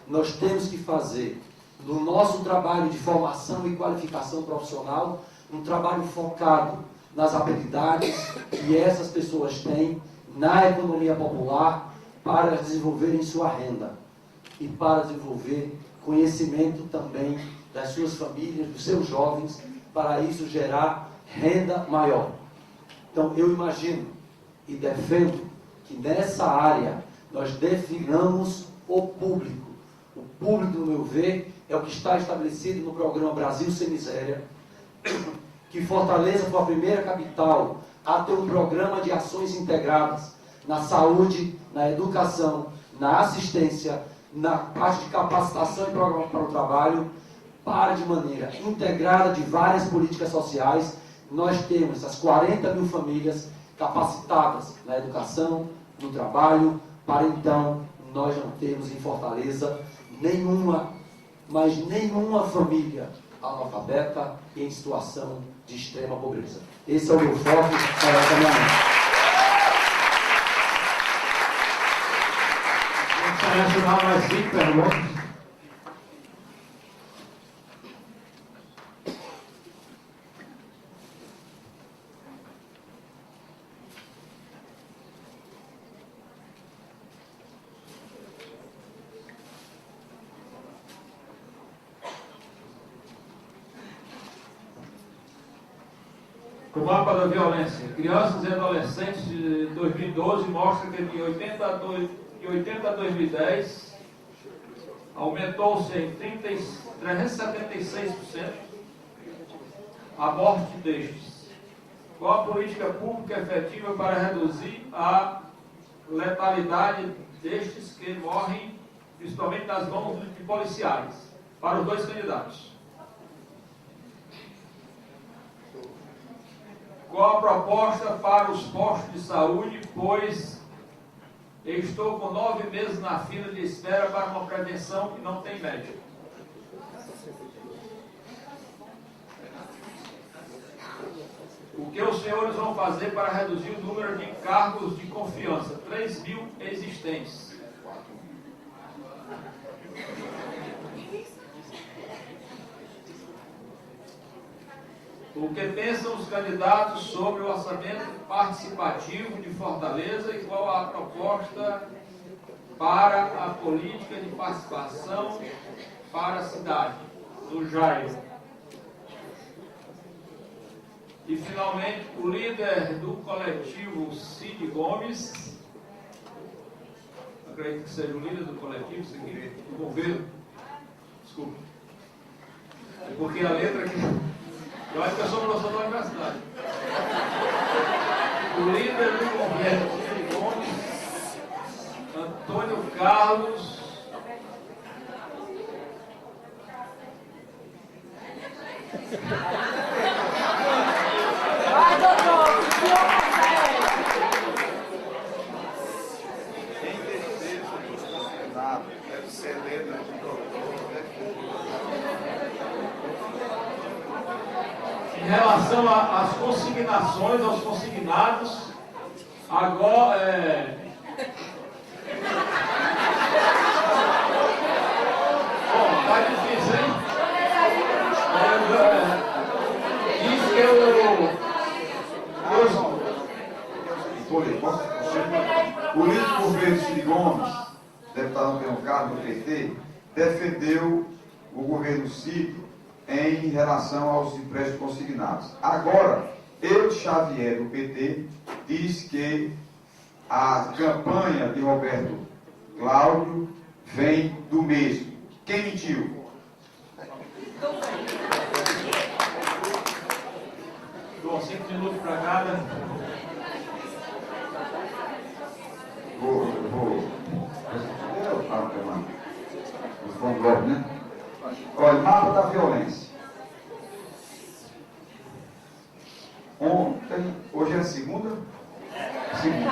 nós temos que fazer no nosso trabalho de formação e qualificação profissional um trabalho focado nas habilidades que essas pessoas têm na economia popular para desenvolverem sua renda e para desenvolver conhecimento também das suas famílias, dos seus jovens, para isso gerar renda maior. Então, eu imagino e defendo que nessa área nós definamos o público. O público, no meu ver, é o que está estabelecido no programa Brasil Sem Miséria, que Fortaleza foi a primeira capital a ter um programa de ações integradas na saúde, na educação, na assistência, na parte de capacitação e programa para o trabalho, para de maneira integrada de várias políticas sociais. Nós temos as 40 mil famílias capacitadas na educação, no trabalho, para então nós não termos em Fortaleza nenhuma família analfabeta em situação de extrema pobreza. Esse é o meu foco para essa minha mãe. Selecionar mais 5 perguntas. O mapa da violência. Crianças e adolescentes de 2012 mostra que de 80 a 2010 aumentou-se em 376% a morte destes. Qual a política pública efetiva para reduzir a letalidade destes que morrem, principalmente nas mãos de policiais? Para os dois candidatos. Qual a proposta para os postos de saúde, pois eu estou com 9 meses na fila de espera para uma prevenção e não tem médico? O que os senhores vão fazer para reduzir o número de cargos de confiança? 3 mil existentes. O que pensam os candidatos sobre o orçamento participativo de Fortaleza e qual a proposta para a política de participação para a cidade? Do Jairo. E, finalmente, o líder do coletivo, Cid Gomes, acredito que seja o líder do coletivo, do governo, desculpa, é porque a letra aqui, eu acho que eu sou professor da universidade. O líder do governo, Cid Gomes, Antônio Carlos, Vai, doutor, o senhor consegue. Em defesa do Senado, deve ser letra de doutor, né? em relação às consignações, aos consignados, agora bom, tá difícil, hein? Diz que O líder do governo, Cid Gomes, deputado Antônio Carlos do PT, defendeu o governo Cid em relação aos empréstimos consignados. Agora, Eudes Xavier, do PT, diz que a campanha de Roberto Cláudio vem do mesmo. Quem mentiu? Dou 5 minutos para cada. Né? Olha, mapa da violência. Ontem, hoje é segunda? Segunda.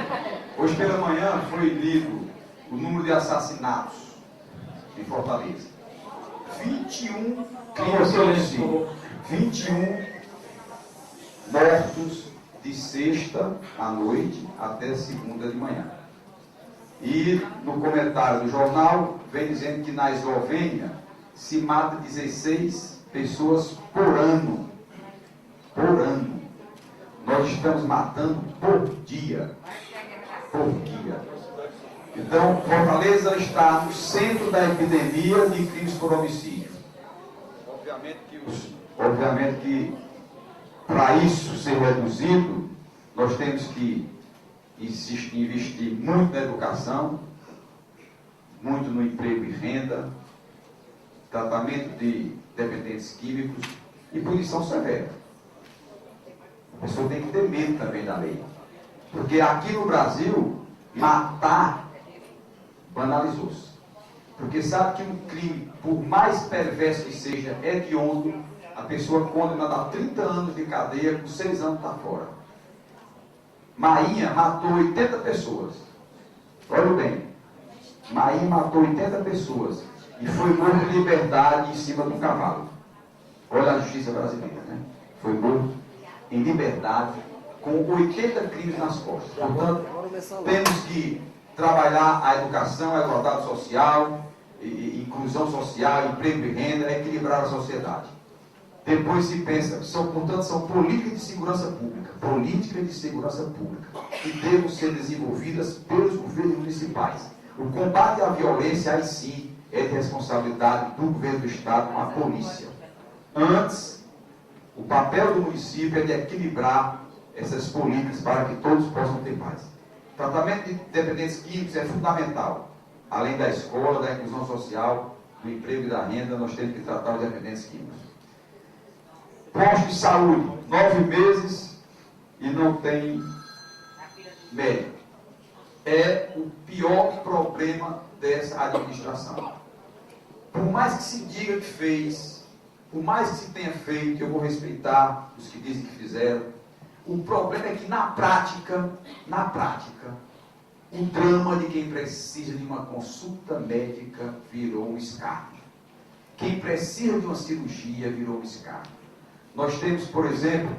Hoje pela manhã foi lido o número de assassinatos em Fortaleza. 21 crimes de homicídio. 21 mortos de sexta à noite até segunda de manhã. E no comentário do jornal, vem dizendo que na Eslovênia se mata 16 pessoas por ano. Por ano. Nós estamos matando por dia. Por dia. Então, Fortaleza está no centro da epidemia de crimes por homicídio. Obviamente que para isso ser reduzido, nós temos que investir muito na educação, muito no emprego e renda, tratamento de dependentes químicos e punição severa. A pessoa tem que ter medo também da lei. Porque aqui no Brasil, matar banalizou-se. Porque sabe que um crime, por mais perverso que seja, hediondo, a pessoa condenada a 30 anos de cadeia, com 6 anos está fora. Mainha matou 80 pessoas. Olha bem. Mainha matou 80 pessoas e foi morto em liberdade em cima de um cavalo. Olha a justiça brasileira, né? Foi morto em liberdade com 80 crimes nas costas. Portanto, temos que trabalhar a educação, a igualdade social, inclusão social, emprego e renda, equilibrar a sociedade. Depois se pensa, portanto, são políticas de segurança pública, que devem ser desenvolvidas pelos governos municipais. O combate à violência, aí sim, é de responsabilidade do governo do Estado com a polícia. Antes, o papel do município é de equilibrar essas políticas para que todos possam ter paz. O tratamento de dependentes químicos é fundamental. Além da escola, da inclusão social, do emprego e da renda, nós temos que tratar os dependentes químicos. Posto de saúde, 9 meses e não tem médico. É o pior problema dessa administração. Por mais que se diga que fez, por mais que se tenha feito, eu vou respeitar os que dizem que fizeram. O problema é que na prática, o drama de quem precisa de uma consulta médica virou um escárnio. Quem precisa de uma cirurgia virou um escárnio. Nós temos, por exemplo,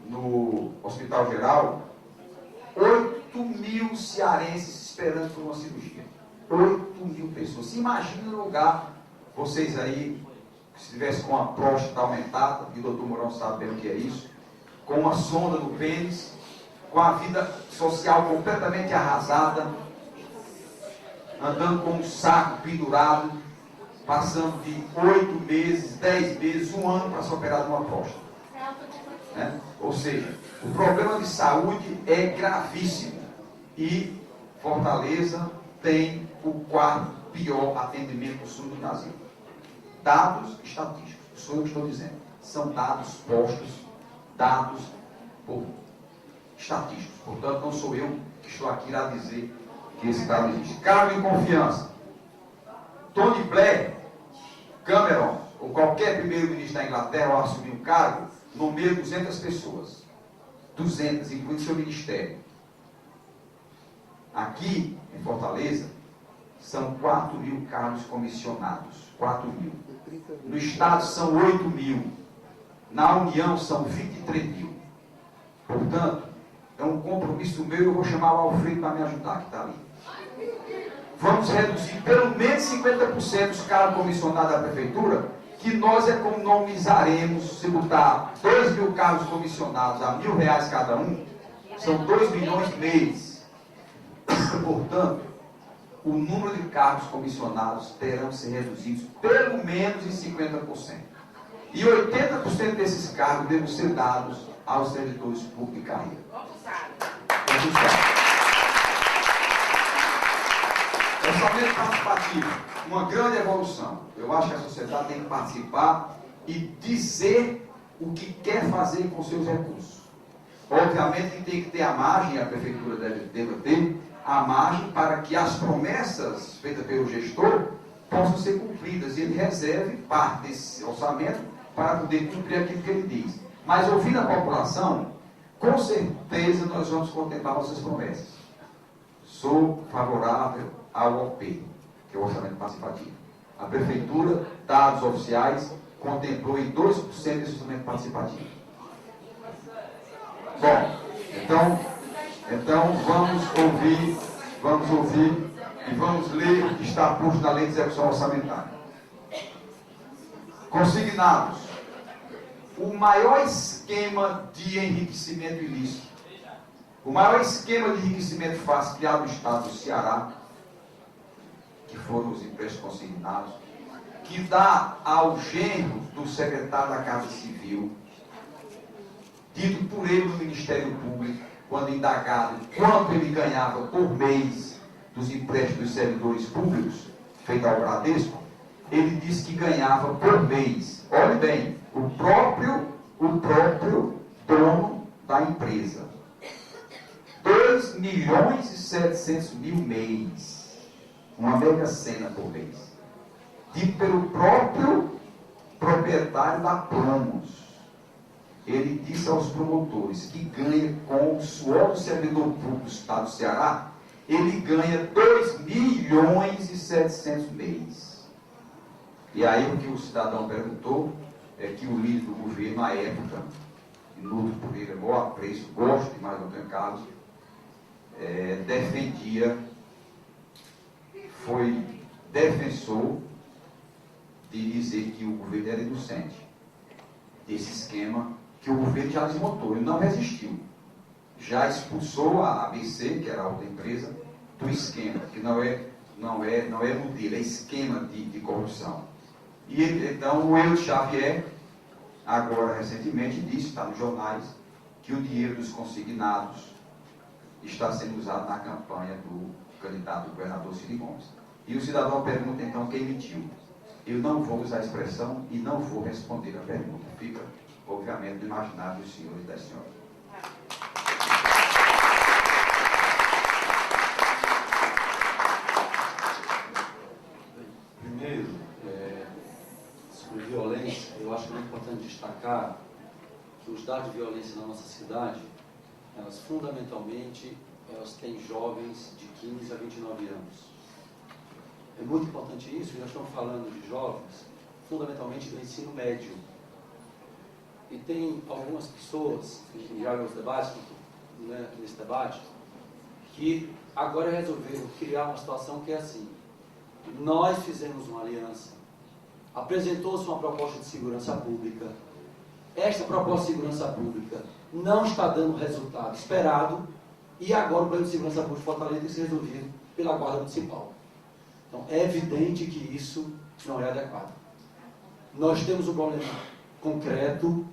no Hospital Geral, 8.000 cearenses esperando por uma cirurgia. 8.000 pessoas. Se imagina no lugar, vocês aí, se estivesse com a próstata aumentada, e o doutor Mourão sabe bem o que é isso, com uma sonda no pênis, com a vida social completamente arrasada, andando com um saco pendurado, passando de 8 meses, 10 meses, 1 ano para se operar de uma próstata. Né? Ou seja, o problema de saúde é gravíssimo. E Fortaleza tem o 4º pior atendimento do sul do Brasil. Dados estatísticos, sou eu que estou dizendo. São dados postos, dados por estatísticos. Portanto, não sou eu que estou aqui a dizer que esse dado existe. Cargo de confiança. Tony Blair, Cameron, ou qualquer primeiro-ministro da Inglaterra ao assumir um cargo, nomeia 200 pessoas. 200, incluindo seu ministério. Aqui, em Fortaleza, são 4.000 cargos comissionados. 4.000. No Estado são 8.000. Na União são 23.000. Portanto, é um compromisso meu, eu vou chamar o Alfredo para me ajudar, que está ali. Vamos reduzir pelo menos 50% dos cargos comissionados da Prefeitura, que nós economizaremos, se botar 2.000 cargos comissionados a R$1.000 cada um, são 2 milhões mês. Portanto, o número de cargos comissionados terão que ser reduzidos pelo menos em 50%. E 80% desses cargos devem ser dados aos servidores públicos de carreira. Orçamento participativo, uma grande evolução. Eu acho que a sociedade tem que participar e dizer o que quer fazer com seus recursos. Obviamente que tem que ter a margem, a prefeitura deve ter, a margem para que as promessas feitas pelo gestor possam ser cumpridas. E ele reserve parte desse orçamento para poder cumprir aquilo que ele diz. Mas ouvindo a população, com certeza nós vamos contemplar nossas promessas. Sou favorável ao OP, que é o orçamento participativo. A prefeitura, dados oficiais, contemplou em 2% desse orçamento participativo. Bom, então vamos ouvir e vamos ler o que está posto na lei de execução orçamentária. Consignados. O maior esquema de enriquecimento ilícito, o maior esquema de enriquecimento fácil criado no estado do Ceará, que foram os empréstimos consignados, que dá ao genro do secretário da Casa Civil, dito por ele no Ministério Público, quando indagado quanto ele ganhava por mês dos empréstimos dos servidores públicos, feito ao Bradesco, ele disse que ganhava por mês, olhe bem, o próprio dono da empresa, 2.700.000 mês, uma mega cena por mês, dito pelo próprio proprietário da Promos. Ele disse aos promotores que ganha com o suor do servidor público do estado do Ceará, ele ganha 2.700.000 mês. E aí o que o cidadão perguntou é que o líder do governo, na época, e luto por ele, eu apreço, gosto demais do Antônio Carlos, foi defensor de dizer que o governo era inocente desse esquema que o governo já desmontou. Ele não resistiu. Já expulsou a ABC, que era a outra empresa, do esquema, que não é modelo, é esquema de corrupção. E então o Eudes Xavier, agora recentemente, disse, está nos jornais, que o dinheiro dos consignados está sendo usado na campanha do candidato governador Ciro Gomes. E o cidadão pergunta então quem mentiu. Eu não vou usar a expressão e não vou responder a pergunta. Fica, obviamente, no imaginário dos senhores e das senhoras. Primeiro, sobre violência, eu acho muito importante destacar que os dados de violência na nossa cidade, elas fundamentalmente, elas têm jovens de 15 a 29 anos. É muito importante isso, e nós estamos falando de jovens, fundamentalmente do ensino médio. E tem algumas pessoas, que já nos debates, né, nesse debate, que agora resolveram criar uma situação que é assim: nós fizemos uma aliança apresentou-se uma proposta de segurança pública. Esta proposta de segurança pública não está dando o resultado esperado e agora o plano de segurança pública de Fortaleza tem que ser resolvido pela Guarda Municipal. Então, é evidente que isso não é adequado. Nós temos um problema concreto,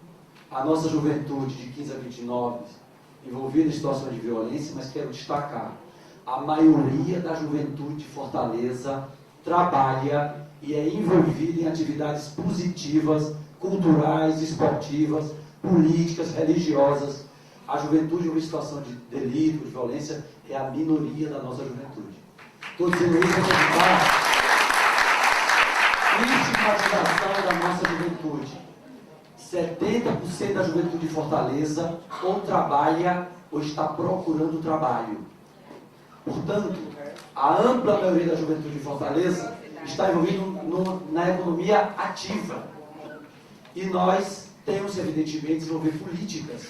a nossa juventude de 15 a 29 envolvida em situações de violência, mas quero destacar, a maioria da juventude de Fortaleza trabalha e é envolvida em atividades positivas, culturais, esportivas, políticas, religiosas. A juventude em situação de delito, de violência, é a minoria da nossa juventude. Estou dizendo isso para evitar estigmatização da nossa juventude. 70% da juventude de Fortaleza ou trabalha ou está procurando trabalho. Portanto, a ampla maioria da juventude de Fortaleza está envolvida na economia ativa. E nós temos, evidentemente, que desenvolver políticas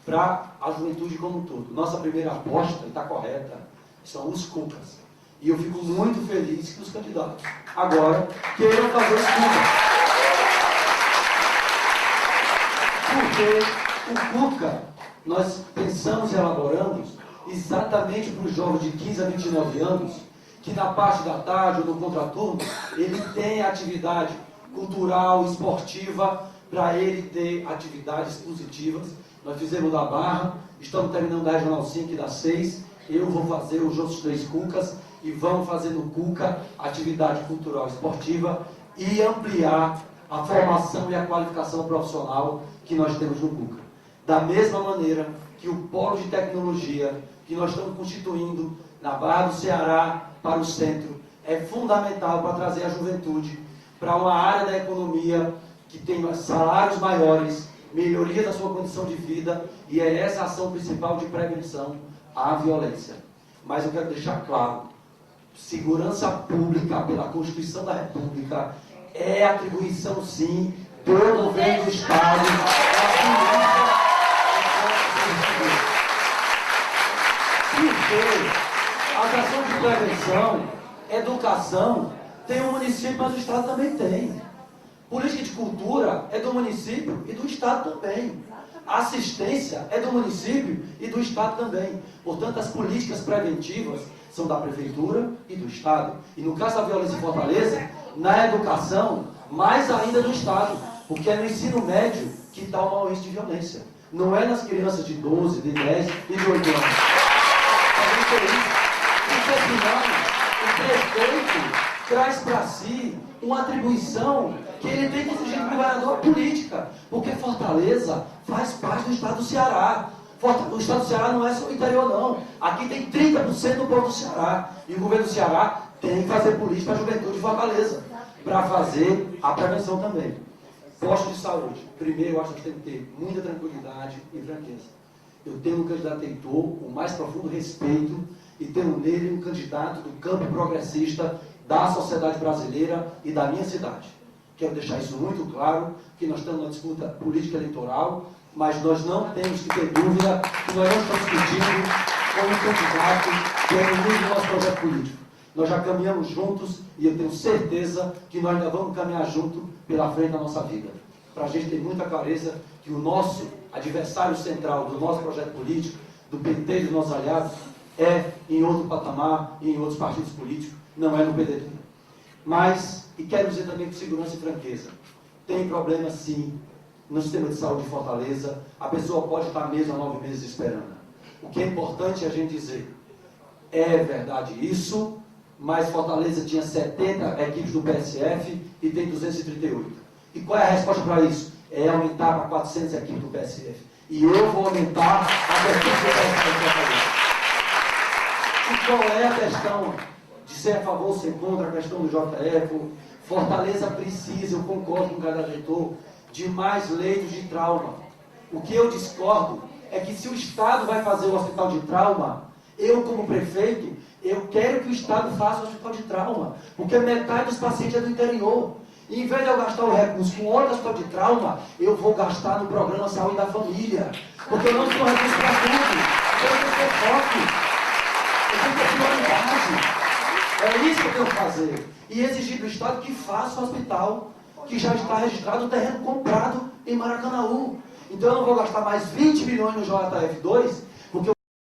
para a juventude como um todo. Nossa primeira aposta, e está correta, são os CUCAs. E eu fico muito feliz que os candidatos agora queiram fazer os CUCAs. Porque o CUCA, nós pensamos e elaboramos exatamente para os jovens de 15 a 29 anos, que na parte da tarde ou no contraturno, ele tem atividade cultural, esportiva, para ele ter atividades positivas. Nós fizemos da Barra, estamos terminando da Regional 5 e da 6, eu vou fazer os outros 3 CUCAs, e vamos fazer no CUCA atividade cultural esportiva e ampliar a formação e a qualificação profissional que nós temos no CUCA. Da mesma maneira que o polo de tecnologia que nós estamos constituindo na Barra do Ceará para o centro é fundamental para trazer a juventude para uma área da economia que tem salários maiores, melhoria da sua condição de vida, e é essa a ação principal de prevenção à violência. Mas eu quero deixar claro, segurança pública pela Constituição da República é atribuição, sim, do governo do Estado, porque as ações de prevenção, educação, tem o município, mas o Estado também tem. Política de cultura é do município e do Estado também. A assistência é do município e do Estado também. Portanto, as políticas preventivas são da Prefeitura e do Estado. E no caso da violência em Fortaleza, na educação, mais ainda do Estado. Porque é no ensino médio que está o maior índice de violência. Não é nas crianças de 12, de 10 e de 8 anos. Porque senão, o prefeito traz para si uma atribuição que ele tem que exigir do governador a política. Porque Fortaleza faz parte do Estado do Ceará. O Estado do Ceará não é só o interior, não. Aqui tem 30% do povo do Ceará. E o governo do Ceará tem que fazer política para a juventude de Fortaleza, para fazer a prevenção também. Posto de saúde. Primeiro, eu acho que a gente tem que ter muita tranquilidade e franqueza. Eu tenho um candidato eleitor, o mais profundo respeito, e tenho nele um candidato do campo progressista da sociedade brasileira e da minha cidade. Quero deixar isso muito claro, que nós estamos numa disputa política eleitoral, mas nós não temos que ter dúvida que nós não estamos discutindo com um candidato que é inimigo do nosso projeto político. Nós já caminhamos juntos e eu tenho certeza que nós ainda vamos caminhar junto pela frente da nossa vida. Para a gente ter muita clareza que o nosso adversário central do nosso projeto político, do PT e dos nossos aliados, é em outro patamar e em outros partidos políticos, não é no PDT. Mas, e quero dizer também com segurança e franqueza, tem problema sim no sistema de saúde de Fortaleza, a pessoa pode estar mesmo há 9 meses esperando. O que é importante a gente dizer, é verdade isso, mas Fortaleza tinha 70 equipes do PSF e tem 238. E qual é a resposta para isso? É aumentar para 400 equipes do PSF. E eu vou aumentar a equipes do PSF. E qual é a questão de ser a favor ou ser contra a questão do JF? Fortaleza precisa, eu concordo com o candidato reitor, de mais leitos de trauma. O que eu discordo é que se o Estado vai fazer o hospital de trauma, eu como prefeito, eu quero que o Estado faça o hospital de trauma, porque metade dos pacientes é do interior. E em vez de eu gastar o recurso com outro hospital de trauma, eu vou gastar no programa Saúde da Família, porque eu não tenho recurso para tudo. Eu tenho que ter foco, eu tenho que ter prioridade. É isso que eu tenho que fazer. E exigir do Estado que faça o hospital que já está registrado o terreno comprado em Maracanaú. Então eu não vou gastar mais 20 milhões no JF2